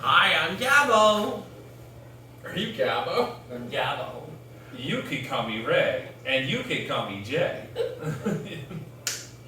Hi, I'm Gabo. Are you Gabo? I'm Gabo. You could call me Ray, and you could call me Jay.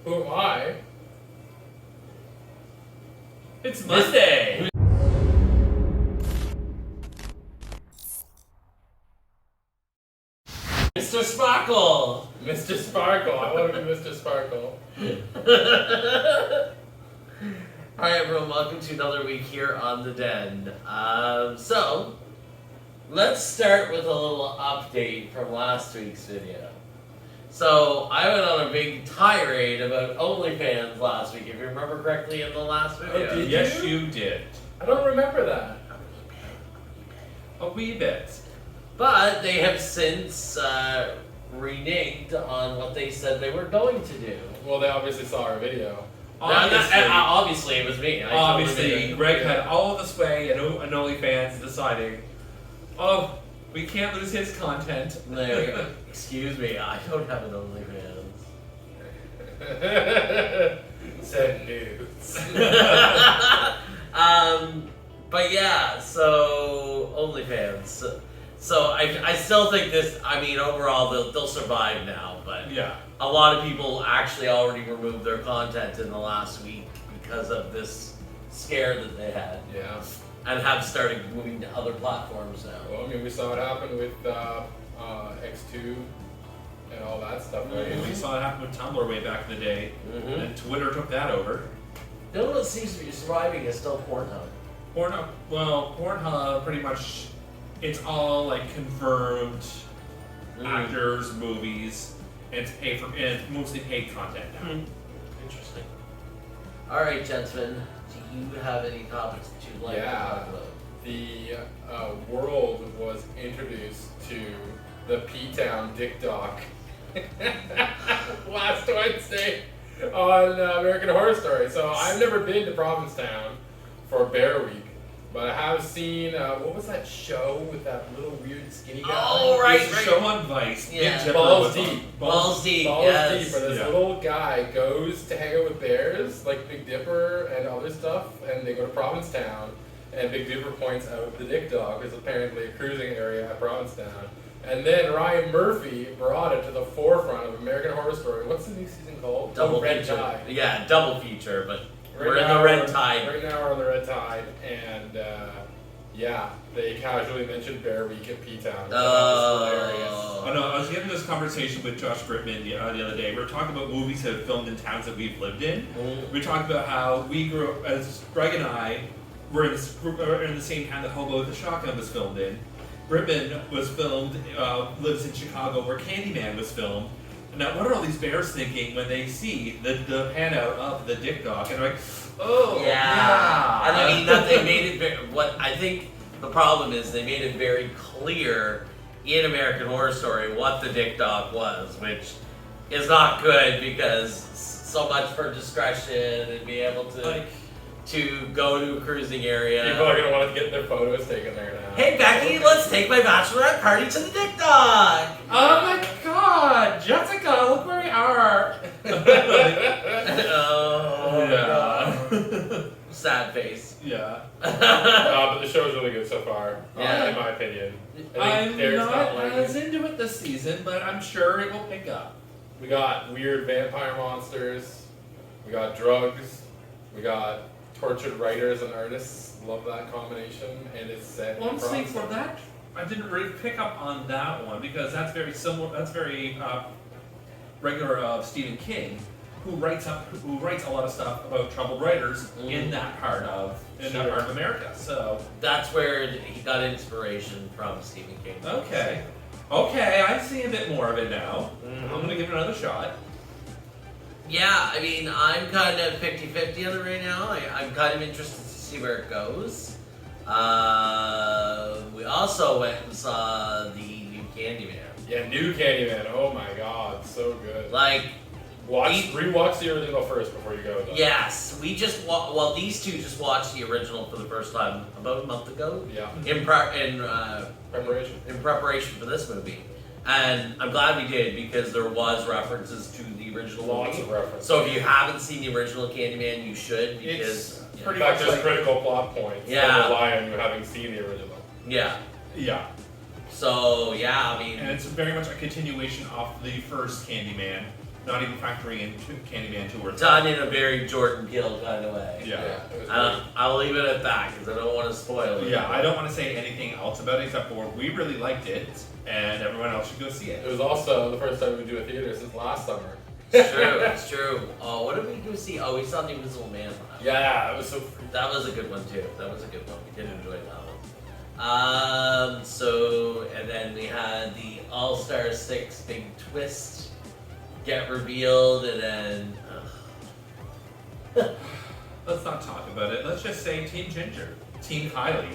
Who am I? It's Monday. Mr. Sparkle. Mr. Sparkle. I want to be Mr. Sparkle. Hi everyone, welcome to another week here on The Den. So, let's start with a little update from last week's video. So, I went on a big tirade about OnlyFans last week, if you remember correctly in the last video. Oh, did Yes, you? you did. I don't remember that. A wee bit. But they have since reneged on what they said they were going to do. Well, they obviously saw our video. Obviously it was me. I totally Obviously, did. Greg had all the sway and OnlyFans deciding, oh, we can't lose his content. There we go. Excuse me, I don't have an OnlyFans. Send nudes. But yeah, so OnlyFans. So I still think this. I mean, overall they'll survive now, but Yeah. a lot of people actually already removed their content in the last week because of this scare that they had, Yeah. and have started moving to other platforms now. Well, I mean, we saw what happened with X2 and all that stuff, right? We saw it happen with Tumblr way back in the day, Mm-hmm. and Twitter took that over. The only one that seems to be surviving is still Pornhub. Pornhub pretty much, it's all like confirmed actors, movies, and and it's mostly paid content now. Interesting. All right, gentlemen, do you have any topics that you'd like to talk about? The world was introduced to the P-Town Dick Doc last Wednesday on American Horror Story. So I've never been to Provincetown for Bear Week, but I have seen, what was that show with that little weird skinny guy? Oh, right, It's a right. show on Vice. Yeah. Big Dipper Balls was on- Deep. Balls Deep, Balls yes. Deep, where this Yeah. little guy goes to hang out with bears, like Big Dipper and other stuff, and they go to Provincetown, and Big Dipper points out the Dick Dog is apparently a cruising area at Provincetown. And then Ryan Murphy brought it to the forefront of American Horror Story. What's the new season called? Double Red feature. Tide. Yeah, double feature, but Right we're in now the red tide. Right now we're on the Red Tide, and yeah, they casually mentioned Bear Week at P-Town. That was hilarious. Oh no, I was having this conversation with Josh Gritman the other day. We were talking about movies that have filmed in towns that we've lived in. Mm. We talked about how we grew up, as Greg and I were in the same town that Hobo with the Shotgun was filmed in. Gritman was filmed, lives in Chicago where Candyman was filmed. Now, what are all these bears thinking when they see the pan out of the Dick Doc? And they're like, oh, Yeah. And I mean, that they made it very, what I think the problem is they made it very clear in American Horror Story what the Dick Dog was, which is not good because so much for discretion and be able to go to a cruising area. People are gonna want to get their photos taken there now. Hey Becky, let's take my bachelorette party to the Dick Dog. oh my god, Jessica, look where we are. Oh Yeah. God. Sad face. Yeah. But the show's really good so far, Yeah. in my opinion. I I'm think Derek's not like as it. into it this season, but I'm sure it will pick up. We got weird vampire monsters. We got drugs. We got tortured writers and artists. Love that combination, and it's set in Well, I'm saying for Provincetown. that, I didn't really pick up on that one because that's very similar. That's very regular of Stephen King, who writes a lot of stuff about troubled writers in that part of America. So That's where he got inspiration from Stephen King. okay, I see a bit more of it now. Mhm. I'm gonna give it another shot. Yeah, I mean, I'm kind of 50-50 on it right now. I'm kind of interested to see where it goes. We also went and saw the new Candyman. Yeah, new Candyman. Oh my god, so good. Like, Rewatch the original first before you go. Though. yes, we just these two just watched the original for the first time about a month ago Yeah. in Preparation. preparation for this movie. And I'm glad we did because there was references to the original Lots movie. of references. So if you haven't seen the original Candyman, you should It's because pretty In fact, much there's like- critical plot points Yeah. that rely on you having seen the original. yeah. Yeah, So yeah, I mean, and it's very much a continuation of the first Candyman, not even factoring in Candyman 2 or 3. done in a very Jordan Peele kind of way. Yeah. It was I'll leave it at that because I don't want to spoil it. Yeah, I don't want to say anything else about it except for we really liked it, and everyone else should go see It it. was also the first time we do a theater since last summer. It's true. It's true. Oh, what did we go see? Oh, we saw The Invisible Man. last. Yeah, it was so. That was a good one too. That was a good one. We did enjoy that one. So and then we had the All Star 6 big twist get revealed, and then Let's not talk about it. Let's just say Team Ginger, Team Kylie.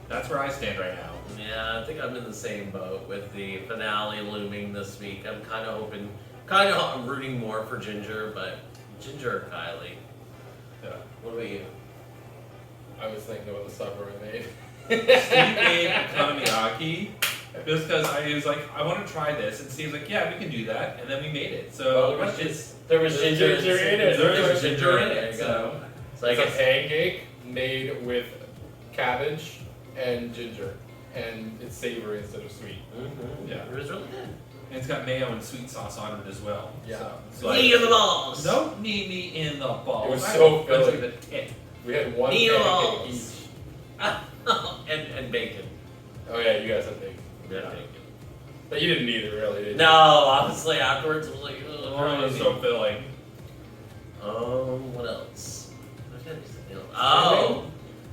That's where I stand right now. yeah, I think I'm in the same boat with the finale looming this week. I'm I'm rooting more for Ginger, but Ginger or Kylie. Yeah. What about you? I was thinking about the supper we made. Steve made okonomiyaki just because I was like, I want to try this, and Steve's like, yeah, we can do that, and then we made it. So Well, There was There's ginger, ginger in it. There was There's ginger in ginger in it. it, So, so I It's a guess pancake made with cabbage and ginger, and it's savory instead of sweet. Yeah. it was really good. and it's got mayo and sweet sauce on it as well. Yeah. So, it's Knee in the balls. Don't knee me in the balls. It was I so will punch filling. you in the tit. We had one Knee pancake balls. each. and bacon. Oh yeah, you guys had bacon. Yeah. Bacon. But you didn't need it really, did you? No, honestly, afterwards it was like, Oh, it was so filling. what else? What did I say? Oh,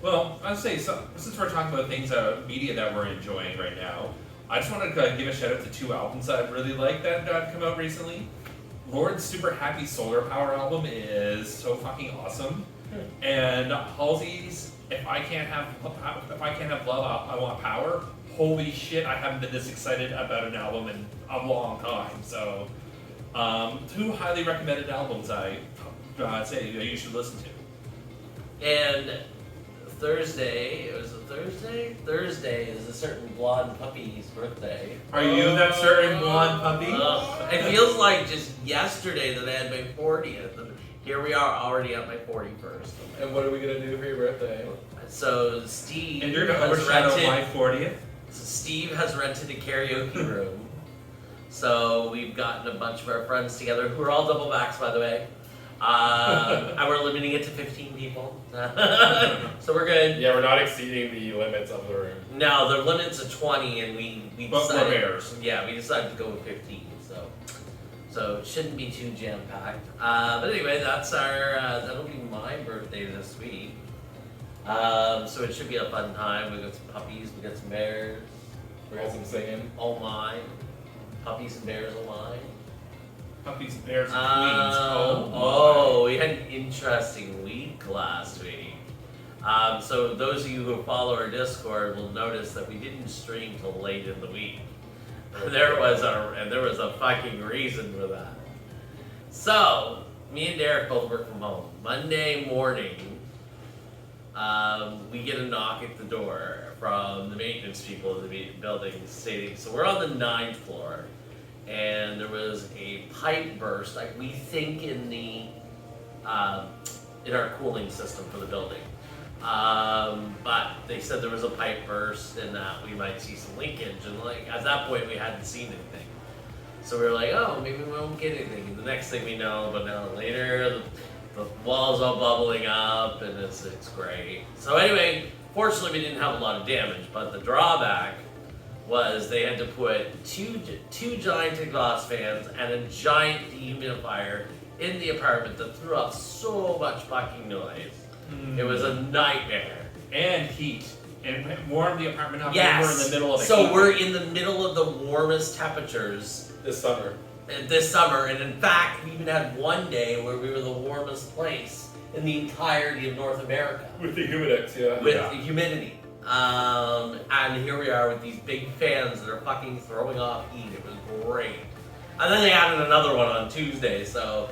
Well, I'd say since we're talking about things, media that we're enjoying right now, I just wanted to give a shout out to 2 albums that I really like that come out recently. Lord's Super Happy Solar Power album is so fucking awesome, and Halsey's If I Can't Have Love, I Want Power. Holy shit! I haven't been this excited about an album in a long time. So, 2 highly recommended albums I say you should listen to. and Thursday, it was a Thursday? Thursday is a certain blonde puppy's birthday. Are you that certain blonde puppy? It feels like just yesterday that I had my 40th, and here we are already at my 41st. And what are we gonna do for your birthday? So Steve And you're gonna has overshadow rented. my 40th? Steve has rented a karaoke room. So we've gotten a bunch of our friends together, who are all double backs, by the way. And we're limiting it to 15 people. So we're good. Yeah, we're not exceeding the limits of the room. No, the limit's a 20, and we But we're decided. bears. Yeah, we decided to go with 15. So it shouldn't be too jam packed. But anyway, that's our. That'll be my birthday this week. So it should be a fun time. We got some puppies. We got some bears. We got some singing. Oh my. Puppies and bears, oh my. Puppies, bears, and queens. Oh, we had an interesting week last week. So those of you who follow our Discord will notice that we didn't stream till late in the week. There was a fucking reason for that. So me and Derek both work from home. Monday morning, we get a knock at the door from the maintenance people of the building stating, so we're on the 9th floor, and there was a pipe burst, like we think in our cooling system for the building. But they said there was a pipe burst and that we might see some leakage, and like at that point we hadn't seen anything. So we were like, oh, maybe we won't get anything. And the next thing we know, but now later, the walls all bubbling up, and it's great. So anyway, fortunately we didn't have a lot of damage, but the drawback was they had to put two giant exhaust fans and a giant dehumidifier in the apartment that threw off so much fucking noise. It was a nightmare. And heat. And warm the apartment up. Yes. And we're in the middle of the so heat. we're in the middle of the warmest temperatures This summer. this summer, and in fact, we even had one day where we were the warmest place in the entirety of North America With the humidex, yeah. with Yeah. the humidity. And here we are with these big fans that are fucking throwing off heat. It was great. And then they added another one on Tuesday, so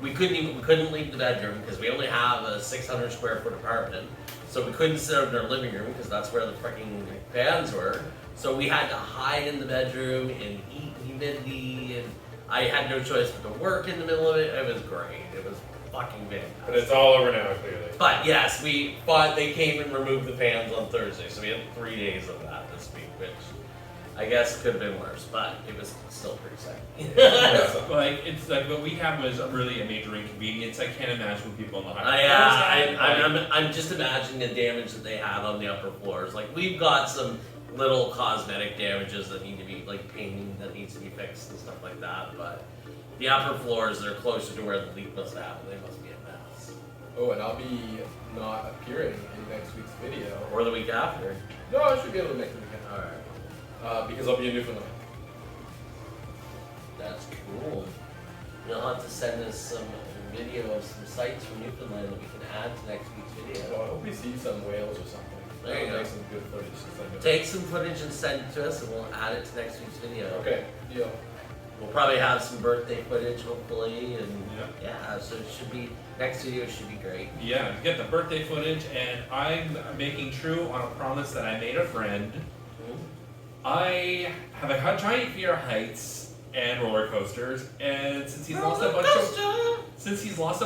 we couldn't leave the bedroom because we only have a 600 square foot apartment. So we couldn't sit in our living room because that's where the freaking fans were. So we had to hide in the bedroom and eat humidity, and I had no choice but to work in the middle of it. It was great. It was fucking fantastic. But it's all over now, clearly. But yes, they came and removed the fans on Thursday, so we had 3 days of that this week, which I guess could have been worse, but it was still pretty sad. Like it's like what we had was really a major inconvenience. I can't imagine people in the high. I'm just imagining the damage that they had on the upper floors. Like we've got some little cosmetic damages that need to be like painting that needs to be fixed and stuff like that, but the upper floors that are closer to where the leak must happen, they must be a mess. Oh, and I'll be not appearing in next week's video. Or the week after. No, I should be able to make the weekend. Alright. Because I'll be in Newfoundland. That's cool. You'll have to send us some video of some sites from Newfoundland that we can add to next week's video. Well, I hope we see some whales or something. There you I'll go. make some good footage to send it. Take some footage and send it to us, and we'll add it to next week's video. Okay, deal. We'll probably have some birthday footage, hopefully, and Yeah. yeah, so it should be, next video should be great. Yeah, you get the birthday footage, and I'm making true on a promise that I made a friend. I have a giant fear of heights and roller coasters, and since he's lost a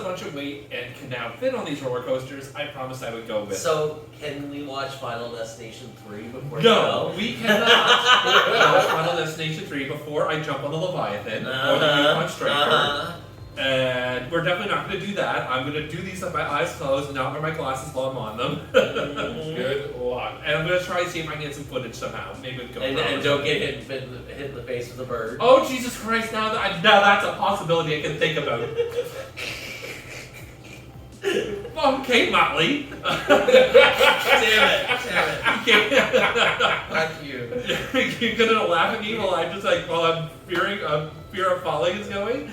bunch of weight and can now fit on these roller coasters, I promised I would go with. So, can we watch Final Destination 3 before you No, go? we cannot watch Final Destination 3 before I jump on the Leviathan or the Yukon Striker. And we're definitely not going to do that. I'm going to do these with my eyes closed and not wear my glasses while I'm on them. Good luck. And I'm going to try to see if I can get some footage somehow. Maybe with GoPro. And don't get hit in the face with a bird. Oh, Jesus Christ, now that's a possibility I can think about. Okay, Motley. Damn it. Fuck you. You're gonna laugh at me while I'm fear of falling is going?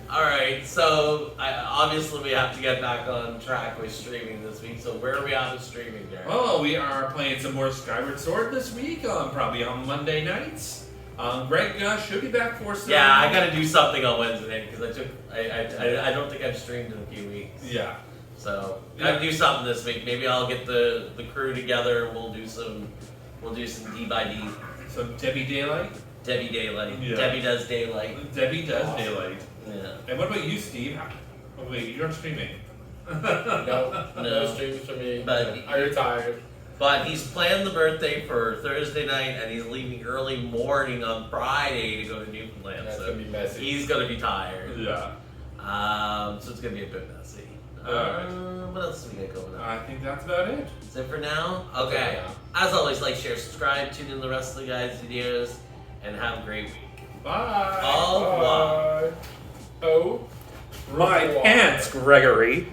Alright, so obviously we have to get back on track with streaming this week. So where are we at with streaming, Derek? Oh, we are playing some more Skyward Sword this week, probably on Monday nights. Greg should be back for some. Yeah, I gotta do something on Wednesday because I don't think I've streamed in a few weeks. Yeah. So gotta do something this week. Maybe I'll get the crew together. We'll do some D by D. So Debbie Daylight? Debbie Daylight. Yeah. Debbie does daylight. Debbie does Daylight. Yeah. And what about you, Steve? Oh wait, you're not streaming. No streams for me. But- I retired. But he's planned the birthday for Thursday night, and he's leaving early morning on Friday to go to Newfoundland. That's so gonna be messy. he's gonna be tired. Yeah. So it's gonna be a bit messy. Alright. What else do we got going on? I think that's about it. Is it for now? Okay. As always, like, share, subscribe, tune in to the rest of the guys' videos, and have a great week. Bye. Au revoir. Bye. Oh. My revoir. pants, Gregory.